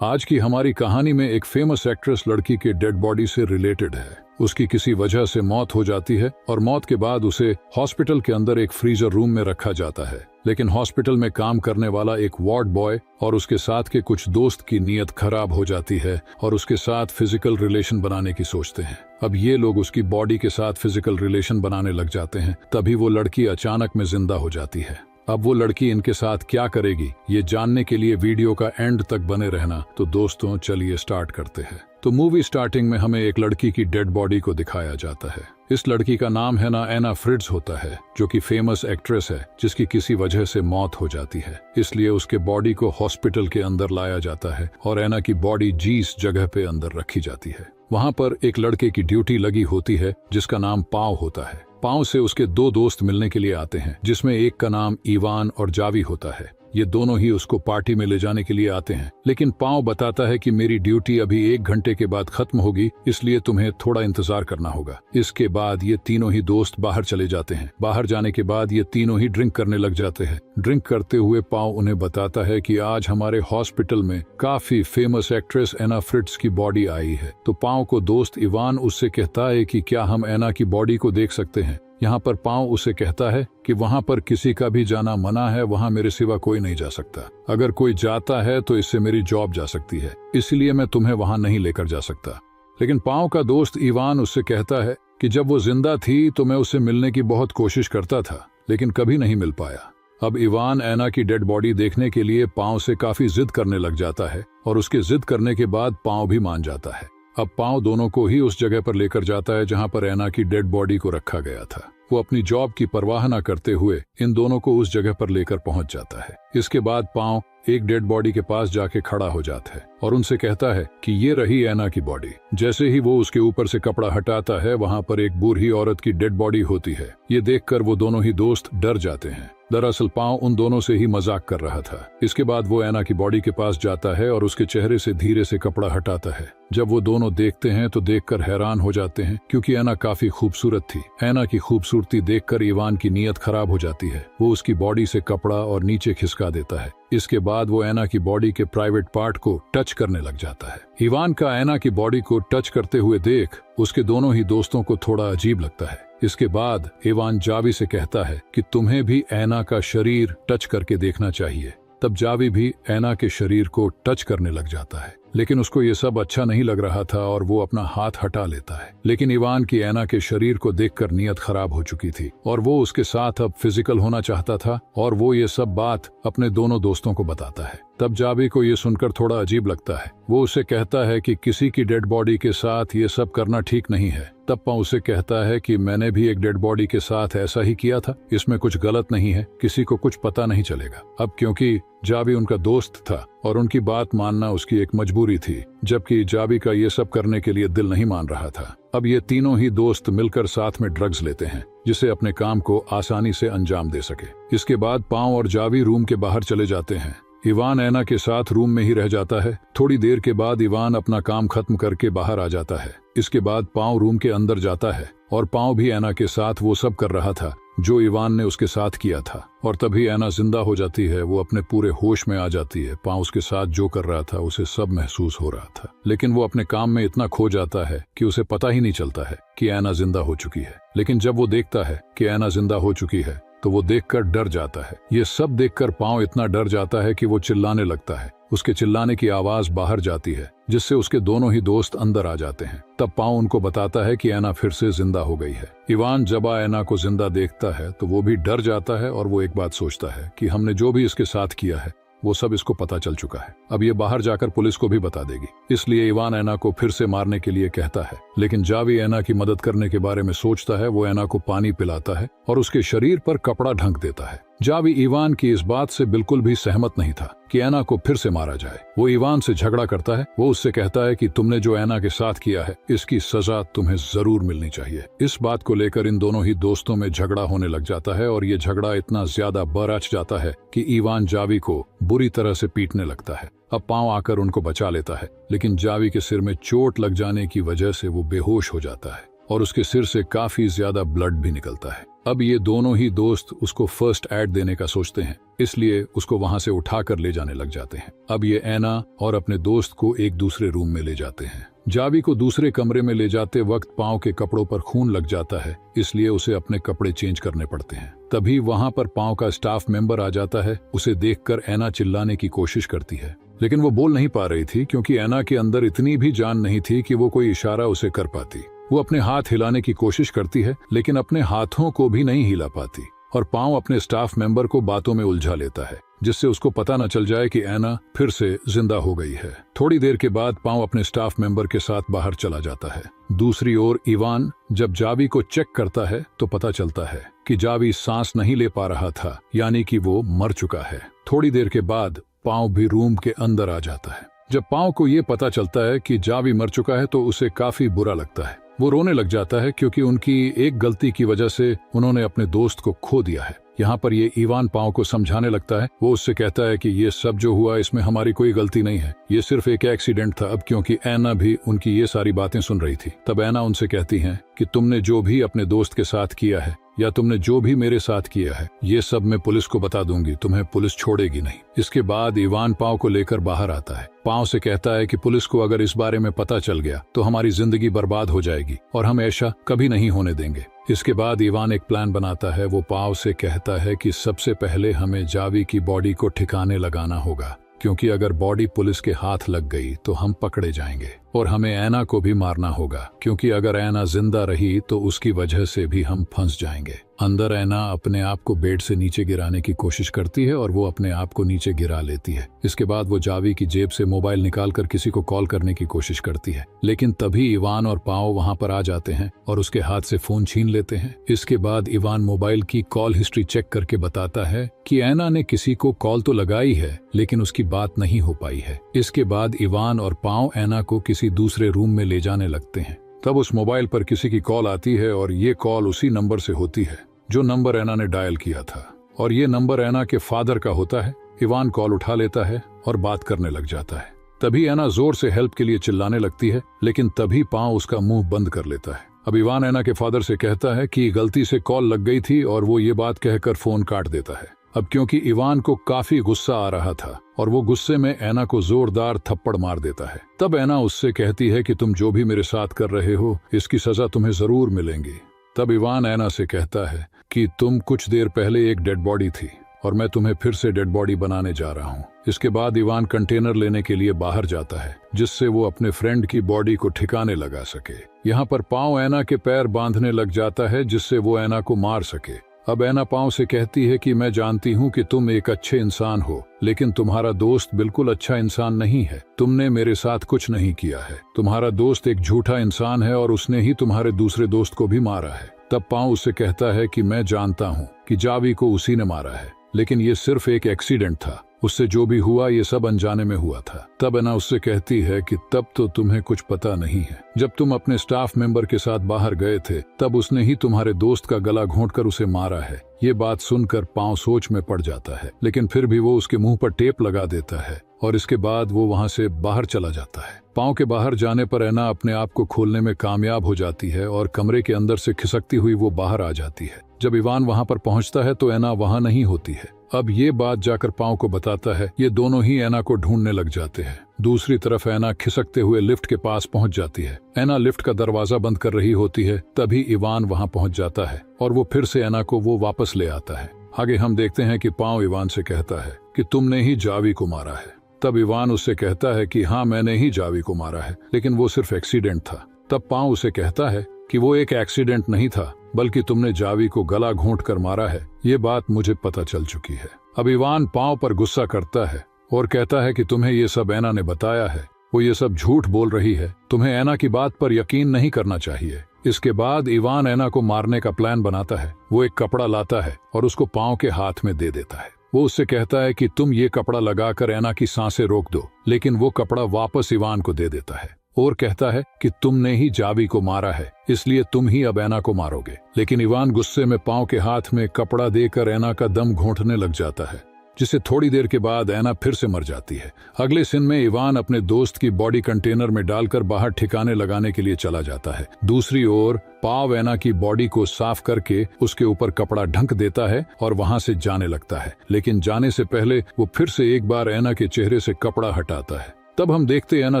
आज की हमारी कहानी में एक फेमस एक्ट्रेस लड़की के डेड बॉडी से रिलेटेड है। उसकी किसी वजह से मौत हो जाती है और मौत के बाद उसे हॉस्पिटल के अंदर एक फ्रीजर रूम में रखा जाता है। लेकिन हॉस्पिटल में काम करने वाला एक वार्ड बॉय और उसके साथ के कुछ दोस्त की नीयत खराब हो जाती है और उसके साथ फिजिकल रिलेशन बनाने की सोचते हैं। अब ये लोग उसकी बॉडी के साथ फिजिकल रिलेशन बनाने लग जाते हैं। तभी वो लड़की अचानक में जिंदा हो जाती है। अब वो लड़की इनके साथ क्या करेगी, ये जानने के लिए वीडियो का एंड तक बने रहना। तो दोस्तों चलिए स्टार्ट करते हैं। तो मूवी स्टार्टिंग में हमें एक लड़की की डेड बॉडी को दिखाया जाता है। इस लड़की का नाम है ना एना फ्रिट्ज होता है, जो कि फेमस एक्ट्रेस है जिसकी किसी वजह से मौत हो जाती है। इसलिए उसके बॉडी को हॉस्पिटल के अंदर लाया जाता है और एना की बॉडी जिस जगह पे अंदर रखी जाती है वहां पर एक लड़के की ड्यूटी लगी होती है जिसका नाम पाव होता है। पाव से उसके दो दोस्त मिलने के लिए आते हैं, जिसमें एक का नाम इवान और जावी होता है। ये दोनों ही उसको पार्टी में ले जाने के लिए आते हैं, लेकिन पाव बताता है कि मेरी ड्यूटी अभी 1 घंटे के बाद खत्म होगी, इसलिए तुम्हें थोड़ा इंतजार करना होगा। इसके बाद ये तीनों ही दोस्त बाहर चले जाते हैं। बाहर जाने के बाद ये तीनों ही ड्रिंक करने लग जाते हैं। ड्रिंक करते हुए पाव उन्हें बताता है कि आज हमारे हॉस्पिटल में काफी फेमस एक्ट्रेस एना फ्रिट्ज की बॉडी आई है। तो पाव को दोस्त इवान उससे कहता है कि क्या हम एना की बॉडी को देख सकते हैं। यहाँ पर पाव उसे कहता है कि वहाँ पर किसी का भी जाना मना है, वहाँ मेरे सिवा कोई नहीं जा सकता। अगर कोई जाता है तो इससे मेरी जॉब जा सकती है, इसलिए मैं तुम्हें वहाँ नहीं लेकर जा सकता। लेकिन पाव का दोस्त इवान उससे कहता है कि जब वो जिंदा थी तो मैं उससे मिलने की बहुत कोशिश करता था, लेकिन कभी नहीं मिल पाया। अब इवान एना की डेड बॉडी देखने के लिए पाव से काफी जिद करने लग जाता है और उसके जिद करने के बाद पाव भी मान जाता है। अब पाव दोनों को ही उस जगह पर लेकर जाता है जहां पर एना की डेड बॉडी को रखा गया था। वो अपनी जॉब की परवाह न करते हुए इन दोनों को उस जगह पर लेकर पहुंच जाता है। इसके बाद पाव एक डेड बॉडी के पास जाके खड़ा हो जाता है और उनसे कहता है कि ये रही एना की बॉडी। जैसे ही वो उसके ऊपर से कपड़ा हटाता है, वहां पर एक बूढ़ी औरत की डेड बॉडी होती है। ये देखकर वो दोनों ही दोस्त डर जाते हैं। दरअसल पाव उन दोनों से ही मजाक कर रहा था। इसके बाद वो एना की बॉडी के पास जाता है और उसके चेहरे से धीरे से कपड़ा हटाता है। जब वो दोनों देखते हैं तो देखकर हैरान हो जाते हैं, क्योंकि एना काफी खूबसूरत थी। एना की खूबसूरती देखकर इवान की नीयत खराब हो जाती है। वो उसकी बॉडी से कपड़ा और नीचे खिसका देता है। इसके बाद वो एना की बॉडी के प्राइवेट पार्ट को टच करने लग जाता है। इवान का एना की बॉडी को टच करते हुए देख उसके दोनों ही दोस्तों को थोड़ा अजीब लगता है। इसके बाद इवान जावी से कहता है कि तुम्हें भी एना का शरीर टच करके देखना चाहिए। तब जावी भी एना के शरीर को टच करने लग जाता है, लेकिन उसको ये सब अच्छा नहीं लग रहा था और वो अपना हाथ हटा लेता है। लेकिन इवान की एना के शरीर को देखकर नीयत खराब हो चुकी थी और वो उसके साथ अब फिजिकल होना चाहता था और वो ये सब बात अपने दोनों दोस्तों को बताता है। तब जावी को ये सुनकर थोड़ा अजीब लगता है। वो उसे कहता है कि किसी की डेड बॉडी के साथ ये सब करना ठीक नहीं है। तब पाव उसे कहता है कि मैंने भी एक डेड बॉडी के साथ ऐसा ही किया था, इसमें कुछ गलत नहीं है, किसी को कुछ पता नहीं चलेगा। अब क्योंकि जावी उनका दोस्त था और उनकी बात मानना उसकी एक मजबूरी थी, जबकि जावी का ये सब करने के लिए दिल नहीं मान रहा था। अब ये तीनों ही दोस्त मिलकर साथ में ड्रग्स लेते हैं, जिससे अपने काम को आसानी से अंजाम दे सके। इसके बाद पाव और जावी रूम के बाहर चले जाते हैं। इवान एना के साथ रूम में ही रह जाता है। थोड़ी देर के बाद इवान अपना काम खत्म करके बाहर आ जाता है। इसके बाद पाव रूम के अंदर जाता है और पाव भी एना के साथ वो सब कर रहा था जो इवान ने उसके साथ किया था। और तभी एना जिंदा हो जाती है। वो अपने पूरे होश में आ जाती है। पाव उसके साथ जो कर रहा था उसे सब महसूस हो रहा था, लेकिन वो अपने काम में इतना खो जाता है कि उसे पता ही नहीं चलता है कि एना जिंदा हो चुकी है। लेकिन जब वो देखता है कि एना जिंदा हो चुकी है तो वो देखकर डर जाता है। ये सब देखकर पाव इतना डर जाता है कि वो चिल्लाने लगता है। उसके चिल्लाने की आवाज बाहर जाती है, जिससे उसके दोनों ही दोस्त अंदर आ जाते हैं। तब पाव उनको बताता है कि एना फिर से जिंदा हो गई है। इवान जब एना को जिंदा देखता है तो वो भी डर जाता है और वो एक बात सोचता है कि हमने जो भी इसके साथ किया है वो सब इसको पता चल चुका है। अब ये बाहर जाकर पुलिस को भी बता देगी। इसलिए इवान एना को फिर से मारने के लिए कहता है, लेकिन जावी एना की मदद करने के बारे में सोचता है। वो एना को पानी पिलाता है और उसके शरीर पर कपड़ा ढक देता है। जावी इवान की इस बात से बिल्कुल भी सहमत नहीं था कि एना को फिर से मारा जाए। वो इवान से झगड़ा करता है। वो उससे कहता है कि तुमने जो एना के साथ किया है इसकी सजा तुम्हें जरूर मिलनी चाहिए। इस बात को लेकर इन दोनों ही दोस्तों में झगड़ा होने लग जाता है और ये झगड़ा इतना ज्यादा बरच जाता है कि इवान जावी को बुरी तरह से पीटने लगता है। अब पाव आकर उनको बचा लेता है, लेकिन जावी के सिर में चोट लग जाने की वजह से वो बेहोश हो जाता है। और उसके सिर से काफी ज्यादा ब्लड भी निकलता है। अब ये दोनों ही दोस्त उसको फर्स्ट एड देने का सोचते हैं, इसलिए उसको वहां से उठाकर ले जाने लग जाते हैं। अब ये ऐना और अपने दोस्त को एक दूसरे रूम में ले जाते हैं। जावी को दूसरे कमरे में ले जाते वक्त पांव के कपड़ों पर खून लग जाता है, इसलिए उसे अपने कपड़े चेंज करने पड़ते हैं। तभी वहां पर पांव का स्टाफ मेंबर आ जाता है। उसे देखकर ऐना चिल्लाने की कोशिश करती है, लेकिन वो बोल नहीं पा रही थी क्योंकि ऐना के अंदर इतनी भी जान नहीं थी कि वो कोई इशारा उसे कर पाती। वो अपने हाथ हिलाने की कोशिश करती है, लेकिन अपने हाथों को भी नहीं हिला पाती और पांव अपने स्टाफ मेंबर को बातों में उलझा लेता है, जिससे उसको पता न चल जाए कि ऐना फिर से जिंदा हो गई है। थोड़ी देर के बाद पांव अपने स्टाफ मेंबर के साथ बाहर चला जाता है। दूसरी ओर इवान जब जावी को चेक करता है तो पता चलता है कि जावी सांस नहीं ले पा रहा था, यानी कि वो मर चुका है। थोड़ी देर के बाद पांव भी रूम के अंदर आ जाता है। जब पांव को ये पता चलता है कि जावी मर चुका है तो उसे काफी बुरा लगता है। वो रोने लग जाता है क्योंकि उनकी एक गलती की वजह से उन्होंने अपने दोस्त को खो दिया है। यहाँ पर ये इवान पांव को समझाने लगता है। वो उससे कहता है कि ये सब जो हुआ इसमें हमारी कोई गलती नहीं है, ये सिर्फ एक एक्सीडेंट था। अब क्योंकि ऐना भी उनकी ये सारी बातें सुन रही थी, तब ऐना उनसे कहती है कि तुमने जो भी अपने दोस्त के साथ किया है या तुमने जो भी मेरे साथ किया है, ये सब मैं पुलिस को बता दूंगी, तुम्हें पुलिस छोड़ेगी नहीं। इसके बाद इवान पांव को लेकर बाहर आता है। पांव से कहता है कि पुलिस को अगर इस बारे में पता चल गया तो हमारी जिंदगी बर्बाद हो जाएगी और हम ऐसा कभी नहीं होने देंगे। इसके बाद इवान एक प्लान बनाता है। वो पांव से कहता है कि सबसे पहले हमें जावी की बॉडी को ठिकाने लगाना होगा, क्योंकि अगर बॉडी पुलिस के हाथ लग गई तो हम पकड़े जाएंगे और हमें ऐना को भी मारना होगा, क्योंकि अगर ऐना जिंदा रही तो उसकी वजह से भी हम फंस जाएंगे। अंदर ऐना अपने आप को बेड से नीचे गिराने की कोशिश करती है और वो अपने आप को नीचे गिरा लेती है। इसके बाद वो जावी की जेब से मोबाइल निकालकर किसी को कॉल करने की कोशिश करती है, लेकिन तभी इवान और पांव वहां पर आ जाते हैं और उसके हाथ से फोन छीन लेते हैं। इसके बाद इवान मोबाइल की कॉल हिस्ट्री चेक करके बताता है कि ऐना ने किसी को कॉल तो लगाई है, लेकिन उसकी बात नहीं हो पाई है। इसके बाद इवान और पांव ऐना को किसी दूसरे रूम में ले जाने लगते हैं। तब उस मोबाइल पर किसी की कॉल आती है और ये कॉल उसी नंबर से होती है जो नंबर ऐना ने डायल किया था, और ये नंबर ऐना के फादर का होता है। इवान कॉल उठा लेता है और बात करने लग जाता है। तभी ऐना जोर से हेल्प के लिए चिल्लाने लगती है, लेकिन तभी पांव उसका मुंह बंद कर लेता है। अब इवान ऐना के फादर से कहता है कि गलती से कॉल लग गई थी और वो ये बात कहकर फोन काट देता है। अब क्योंकि इवान को काफी गुस्सा आ रहा था और वो गुस्से में ऐना को जोरदार थप्पड़ मार देता है। तब ऐना उससे कहती है कि तुम जो भी मेरे साथ कर रहे हो इसकी सजा तुम्हें जरूर मिलेगी। तब इवान ऐना से कहता है कि तुम कुछ देर पहले एक डेड बॉडी थी और मैं तुम्हें फिर से डेड बॉडी बनाने जा रहा हूँ। इसके बाद इवान कंटेनर लेने के लिए बाहर जाता है, जिससे वो अपने फ्रेंड की बॉडी को ठिकाने लगा सके। यहाँ पर पांव ऐना के पैर बांधने लग जाता है, जिससे वो ऐना को मार सके। अब ऐना पांव से कहती है कि मैं जानती हूँ कि तुम एक अच्छे इंसान हो, लेकिन तुम्हारा दोस्त बिल्कुल अच्छा इंसान नहीं है। तुमने मेरे साथ कुछ नहीं किया है। तुम्हारा दोस्त एक झूठा इंसान है और उसने ही तुम्हारे दूसरे दोस्त को भी मारा है। तब पांव उससे कहता है कि मैं जानता हूँ कि जावी को उसी ने मारा है, लेकिन ये सिर्फ एक एक्सीडेंट था। उससे जो भी हुआ ये सब अनजाने में हुआ था। तब ऐना उससे कहती है कि तब तो तुम्हें कुछ पता नहीं है। जब तुम अपने स्टाफ मेंबर के साथ बाहर गए थे तब उसने ही तुम्हारे दोस्त का गला घोंटकर उसे मारा है। ये बात सुनकर पांव सोच में पड़ जाता है, लेकिन फिर भी वो उसके मुंह पर टेप लगा देता है और इसके बाद वो वहां से बाहर चला जाता है। पांव के बाहर जाने पर ऐना अपने आप को खोलने में कामयाब हो जाती है और कमरे के अंदर से खिसकती हुई वो बाहर आ जाती है। जब इवान वहां पर पहुंचता है तो ऐना वहां नहीं होती है। अब ये बात जाकर पांव को बताता है। ये दोनों ही ऐना को ढूंढने लग जाते हैं। दूसरी तरफ ऐना खिसकते हुए लिफ्ट के पास पहुंच जाती है। ऐना लिफ्ट का दरवाजा बंद कर रही होती है, तभी इवान वहां पहुंच जाता है और वो फिर से ऐना को वो वापस ले आता है। आगे हम देखते हैं कि पांव इवान से कहता है कि तुमने ही जावी को मारा है। तब इवान उससे कहता है कि हाँ, मैंने ही जावी को मारा है, लेकिन वो सिर्फ एक्सीडेंट था। तब पांव उसे कहता है कि वो एक एक्सीडेंट नहीं था, बल्कि तुमने जावी को गला घोंट कर मारा है। ये बात मुझे पता चल चुकी है। अब इवान पांव पर गुस्सा करता है और कहता है कि तुम्हें ये सब ऐना ने बताया है, वो ये सब झूठ बोल रही है, तुम्हें ऐना की बात पर यकीन नहीं करना चाहिए। इसके बाद इवान ऐना को मारने का प्लान बनाता है। वो एक कपड़ा लाता है और उसको पांव के हाथ में दे देता है। वो उससे कहता है कि तुम ये कपड़ा लगाकर ऐना की सांसें रोक दो, लेकिन वो कपड़ा वापस इवान को दे देता है और कहता है कि तुमने ही जावी को मारा है, इसलिए तुम ही अब ऐना को मारोगे। लेकिन इवान गुस्से में पांव के हाथ में कपड़ा देकर ऐना का दम घोंटने लग जाता है। जिससे थोड़ी देर के बाद ऐना फिर से मर जाती है। अगले सीन में इवान अपने दोस्त की बॉडी कंटेनर में डालकर बाहर ठिकाने लगाने के लिए चला जाता है। दूसरी ओर पाव ऐना की बॉडी को साफ करके उसके ऊपर कपड़ा ढक देता है और वहां से जाने लगता है, लेकिन जाने से पहले वो फिर से एक बार ऐना के चेहरे से कपड़ा हटाता है। तब हम देखते ऐना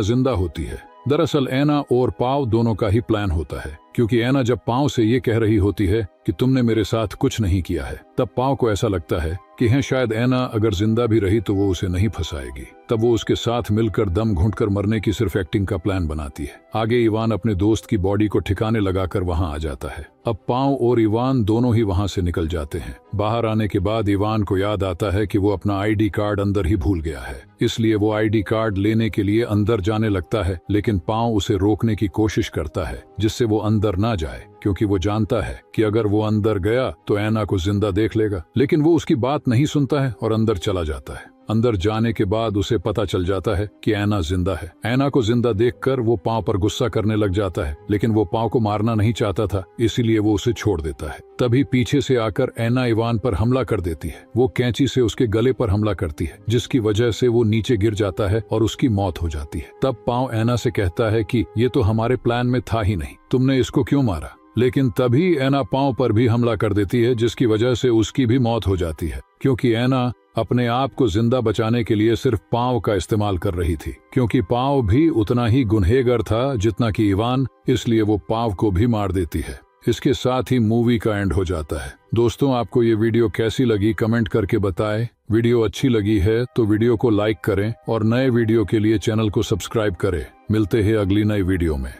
जिंदा होती है। दरअसल ऐना और पाव दोनों का ही प्लान होता है, क्योंकि ऐना जब पाव से ये कह रही होती है कि तुमने मेरे साथ कुछ नहीं किया है, तब पाव को ऐसा लगता है कि शायद ऐना अगर जिंदा भी रही तो वो उसे नहीं फंसाएगी। तब वो उसके साथ मिलकर दम घुंटकर मरने की सिर्फ एक्टिंग का प्लान बनाती है। आगे इवान अपने दोस्त की बॉडी को ठिकाने लगाकर वहां आ जाता है। अब पाव और इवान दोनों ही वहां से निकल जाते हैं। बाहर आने के बाद इवान को याद आता है कि वो अपना आईडी कार्ड अंदर ही भूल गया है, इसलिए वो आईडी कार्ड लेने के लिए अंदर जाने लगता है, लेकिन पाव उसे रोकने की कोशिश करता है जिससे वो अंदर ना जाए, क्योंकि वो जानता है कि अगर वो अंदर गया तो ऐना को जिंदा देख लेगा। लेकिन वो उसकी बात नहीं सुनता है और अंदर चला जाता है। अंदर जाने के बाद उसे पता चल जाता है कि ऐना जिंदा है। ऐना को जिंदा देखकर वो पाव पर गुस्सा करने लग जाता है, लेकिन वो पाव को मारना नहीं चाहता था, इसीलिए वो उसे छोड़ देता है। तभी पीछे से आकर ऐना इवान पर हमला कर देती है। वो कैंची से उसके गले पर हमला करती है, जिसकी वजह से वो नीचे गिर जाता है और उसकी मौत हो जाती है। तब पाव ऐना से कहता है कि ये तो हमारे प्लान में था ही नहीं, तुमने इसको क्यों मारा? लेकिन तभी ऐना पाव पर भी हमला कर देती है, जिसकी वजह से उसकी भी मौत हो जाती है, क्योंकि ऐना अपने आप को जिंदा बचाने के लिए सिर्फ पाव का इस्तेमाल कर रही थी। क्योंकि पाव भी उतना ही गुनहगार था जितना कि इवान, इसलिए वो पाव को भी मार देती है। इसके साथ ही मूवी का एंड हो जाता है। दोस्तों, आपको ये वीडियो कैसी लगी कमेंट करके बताएं। वीडियो अच्छी लगी है तो वीडियो को लाइक करें और नए वीडियो के लिए चैनल को सब्सक्राइब करें। मिलते हैं अगली नई वीडियो में।